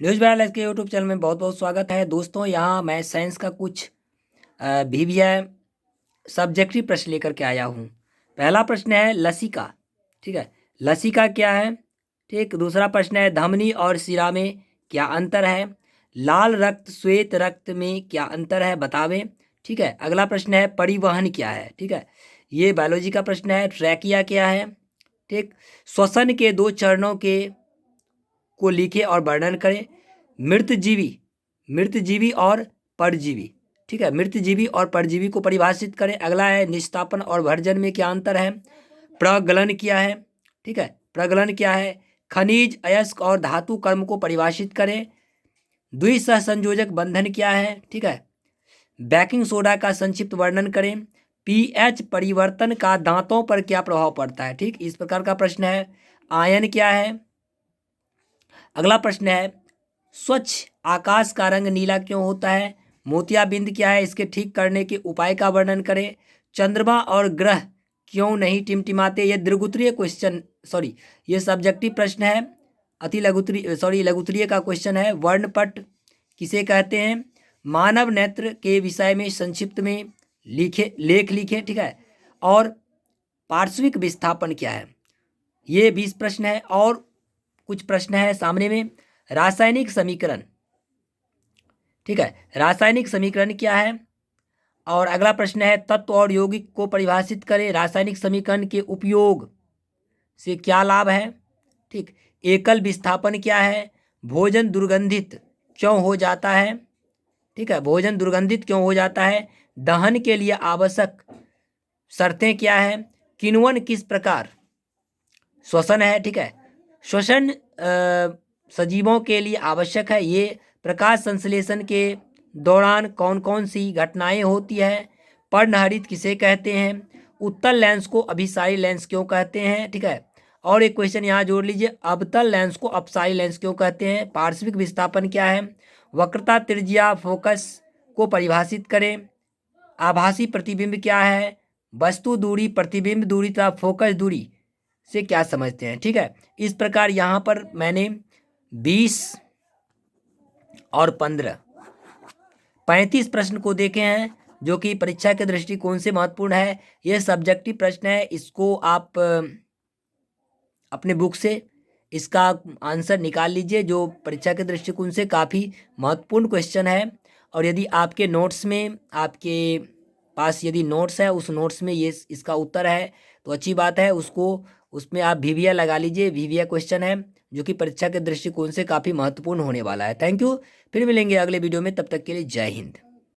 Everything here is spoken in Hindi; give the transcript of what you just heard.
न्यूज़ वायरल के यूट्यूब चैनल में बहुत बहुत स्वागत है दोस्तों। यहाँ मैं साइंस का कुछ भीविया सब्जेक्टिव प्रश्न लेकर के आया हूँ। पहला प्रश्न है लसिका, ठीक है, लसिका क्या है। ठीक, दूसरा प्रश्न है धमनी और शिरा में क्या अंतर है। लाल रक्त श्वेत रक्त में क्या अंतर है बतावें। ठीक है, अगला प्रश्न है परिवहन क्या है। ठीक है, ये बायोलॉजी का प्रश्न है। ट्रैकिया क्या है। ठीक, श्वसन के दो चरणों के को लिखे और वर्णन करें। मृतजीवी और परजीवी। ठीक है, मृतजीवी और परजीवी को परिभाषित करें। अगला है निस्तापन और भर्जन में क्या अंतर है। प्रगलन क्या है। ठीक है, प्रगलन क्या है। खनिज अयस्क और धातु कर्म को परिभाषित करें। द्विसहसंयोजक बंधन क्या है। ठीक है, बेकिंग सोडा का संक्षिप्त वर्णन करें। पीएच परिवर्तन का दांतों पर क्या प्रभाव पड़ता है। ठीक, इस प्रकार का प्रश्न है। आयन क्या है। अगला प्रश्न है स्वच्छ आकाश का रंग नीला क्यों होता है। मोतियाबिंद क्या है, इसके ठीक करने के उपाय का वर्णन करें। चंद्रमा और ग्रह क्यों नहीं टिमटिमाते। ये द्विगुत्रीय क्वेश्चन, सॉरी ये सब्जेक्टिव प्रश्न है। लघुत्रीय का क्वेश्चन है। वर्णपट किसे कहते हैं। मानव नेत्र के विषय में संक्षिप्त में लेख लिखे। ठीक है, और पार्श्विक विस्थापन क्या है। ये 20 प्रश्न है। और कुछ प्रश्न है सामने में। रासायनिक समीकरण, ठीक है, रासायनिक समीकरण क्या है। और अगला प्रश्न है तत्व और यौगिक को परिभाषित करें। रासायनिक समीकरण के उपयोग से क्या लाभ है। ठीक, एकल विस्थापन क्या है। भोजन दुर्गंधित क्यों हो जाता है। ठीक है, भोजन दुर्गंधित क्यों हो जाता है। दहन के लिए आवश्यक शर्तें क्या है। किण्वन किस प्रकार श्वसन है। ठीक है, श्वसन सजीवों के लिए आवश्यक है। ये प्रकाश संश्लेषण के दौरान कौन कौन सी घटनाएं होती है। पर्णहरित किसे कहते हैं। उत्तल लेंस को अभिसारी लेंस क्यों कहते हैं। ठीक है, और एक क्वेश्चन यहाँ जोड़ लीजिए, अवतल लेंस को अपसारी लेंस क्यों कहते हैं। पार्श्विक विस्थापन क्या है। वक्रता त्रिज्या फोकस को परिभाषित करें। आभासी प्रतिबिंब क्या है। वस्तु दूरी प्रतिबिंब दूरी तथा फोकस दूरी से क्या समझते हैं। ठीक है, इस प्रकार यहाँ पर मैंने 20 और 15 35 प्रश्न को देखे हैं, जो कि परीक्षा के दृष्टिकोण से महत्वपूर्ण है। ये सब्जेक्टिव प्रश्न है, इसको आप अपने बुक से इसका आंसर निकाल लीजिए, जो परीक्षा के दृष्टिकोण से काफ़ी महत्वपूर्ण क्वेश्चन है। और यदि आपके नोट्स में, आपके पास यदि नोट्स है, उस नोट्स में ये इसका उत्तर है तो अच्छी बात है। उसमें आप वीविया लगा लीजिए। वीविया क्वेश्चन है जो कि परीक्षा के दृष्टिकोण से काफ़ी महत्वपूर्ण होने वाला है। थैंक यू, फिर मिलेंगे अगले वीडियो में, तब तक के लिए जय हिंद।